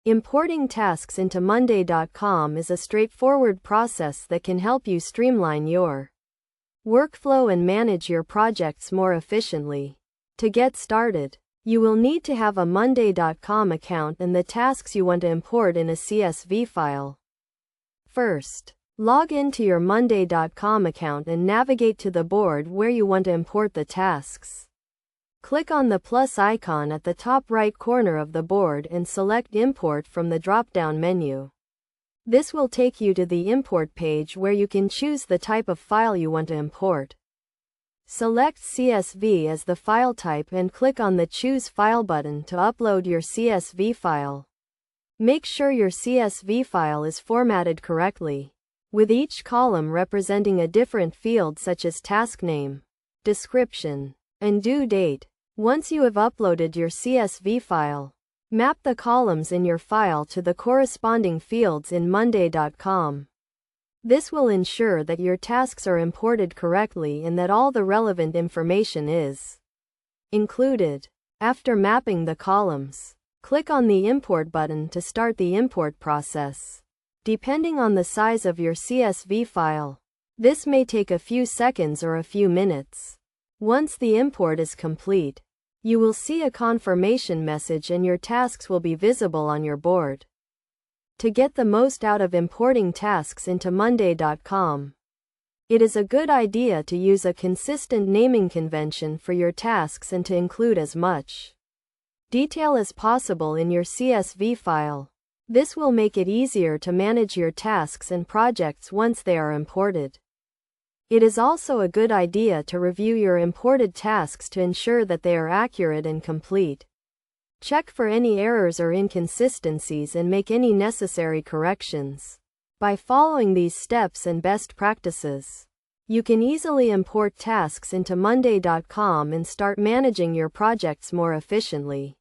Importing tasks into Monday.com is a straightforward process that can help you streamline your workflow and manage your projects more efficiently. To get started, you will need to have a Monday.com account and the tasks you want to import in a CSV file. First, log into your Monday.com account and navigate to the board where you want to import the tasks. Click on the plus icon at the top right corner of the board and select Import from the drop-down menu. This will take you to the import page where you can choose the type of file you want to import. Select CSV as the file type and click on the Choose File button to upload your CSV file. Make sure your CSV file is formatted correctly, with each column representing a different field such as task name, description, and due date. Once you have uploaded your CSV file, map the columns in your file to the corresponding fields in Monday.com. This will ensure that your tasks are imported correctly and that all the relevant information is included. After mapping the columns, click on the Import button to start the import process. Depending on the size of your CSV file, this may take a few seconds or a few minutes. Once the import is complete, you will see a confirmation message and your tasks will be visible on your board. To get the most out of importing tasks into Monday.com, it is a good idea to use a consistent naming convention for your tasks and to include as much detail as possible in your CSV file. This will make it easier to manage your tasks and projects once they are imported. It is also a good idea to review your imported tasks to ensure that they are accurate and complete. Check for any errors or inconsistencies and make any necessary corrections. By following these steps and best practices, you can easily import tasks into Monday.com and start managing your projects more efficiently.